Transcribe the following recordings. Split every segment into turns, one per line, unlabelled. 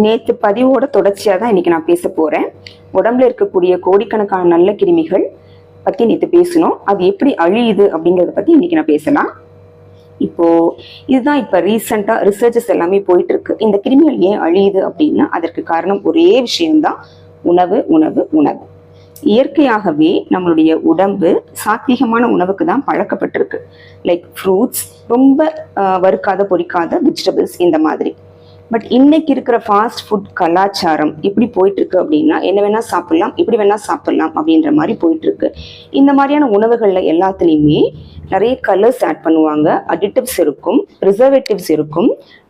நேற்று பதிவோட தொடர்ச்சியாக தான் இன்னைக்கு நான் பேச போறேன். உடம்புல இருக்கக்கூடிய கோடிக்கணக்கான நல்ல கிருமிகள் பத்தி நேற்று பேசணும். அது எப்படி அழியுது அப்படிங்கறத பத்தி இன்னைக்கு நான் பேசலாம். இப்போ இதுதான் இப்ப ரீசெண்டா ரிசர்ச்சஸ் எல்லாமே போயிட்டு இருக்கு. இந்த கிருமிகள் ஏன் அழியுது அப்படின்னா அதற்கு காரணம் ஒரே விஷயம்தான், உணவு உணவு உணவு. இயற்கையாகவே நம்மளுடைய உடம்பு சாத்வீகமான உணவுக்கு தான் பழக்கப்பட்டிருக்கு. லைக் ஃப்ரூட்ஸ், ரொம்ப வறுக்காத பொரிக்காத வெஜிடபிள்ஸ், இந்த மாதிரி. பட் இன்னைக்கு இருக்கிற ஃபாஸ்ட் ஃபுட் கலாச்சாரம் எப்படி போயிட்டு இருக்கு அப்படின்னா, என்ன வேணா சாப்பிடலாம், இப்படி வேணா சாப்பிடலாம் அப்படின்ற மாதிரி போயிட்டு இருக்கு. இந்த மாதிரியான உணவுகள்ல எல்லாத்துலேயுமே நிறைய கலர்ஸ் ஆட் பண்ணுவாங்க, அடிட்டிவ்ஸ் இருக்கும், ப்ரிசர்வேட்டிவ்ஸ் இருக்கும்,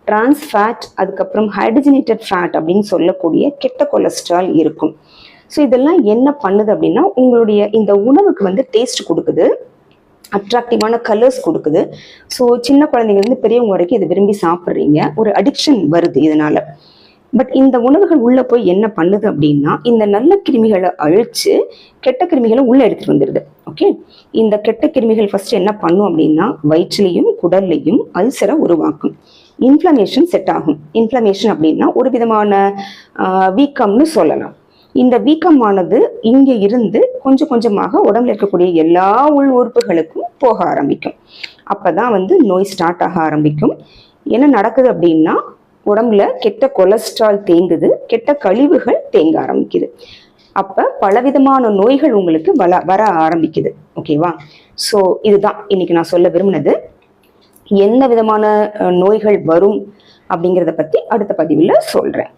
டிரான்ஸ் ஃபேட், அதுக்கப்புறம் ஹைட்ரஜனேட்டட் ஃபேட் அப்படின்னு சொல்லக்கூடிய கெட்ட கொலஸ்ட்ரால் இருக்கும். ஸோ இதெல்லாம் என்ன பண்ணுது அப்படின்னா உங்களுடைய இந்த உணவுக்கு டேஸ்ட் கொடுக்குது, அட்ராக்டிவான கலர்ஸ் கொடுக்குது. ஸோ சின்ன குழந்தைங்கலேருந்து பெரியவங்க வரைக்கும் இதை விரும்பி சாப்பிட்றீங்க, ஒரு அடிக்ஷன் வருது இதனால. பட் இந்த உணவுகள் உள்ள போய் என்ன பண்ணுது அப்படின்னா இந்த நல்ல கிருமிகளை அழிச்சு கெட்ட கிருமிகளை உள்ள எடுத்துட்டு வந்துடுது. ஓகே, இந்த கெட்ட கிருமிகள் ஃபர்ஸ்ட் என்ன பண்ணும் அப்படின்னா வயிற்றுலையும் குடல்லையும் அல்சரை உருவாக்கும், இன்ஃப்ளமேஷன் செட் ஆகும். இன்ஃப்ளமேஷன் அப்படின்னா ஒரு விதமான வீக்கம்னு சொல்லலாம். இந்த வீக்கமானது இங்க இருந்து கொஞ்சம் கொஞ்சமாக உடம்புல இருக்கக்கூடிய எல்லா உள் உறுப்புகளுக்கும் போக ஆரம்பிக்கும். அப்பதான் நோய் ஸ்டார்ட் ஆக ஆரம்பிக்கும். என்ன நடக்குது அப்படின்னா உடம்புல கெட்ட கொலஸ்ட்ரால் தேங்குது, கெட்ட கழிவுகள் தேங்க ஆரம்பிக்குது. அப்ப பலவிதமான நோய்கள் உங்களுக்கு வர ஆரம்பிக்குது. ஓகேவா? ஸோ இதுதான் இன்னைக்கு நான் சொல்ல விரும்பினது. என்ன விதமான நோய்கள் வரும் அப்படிங்கிறத பத்தி அடுத்த பதிவில் சொல்றேன்.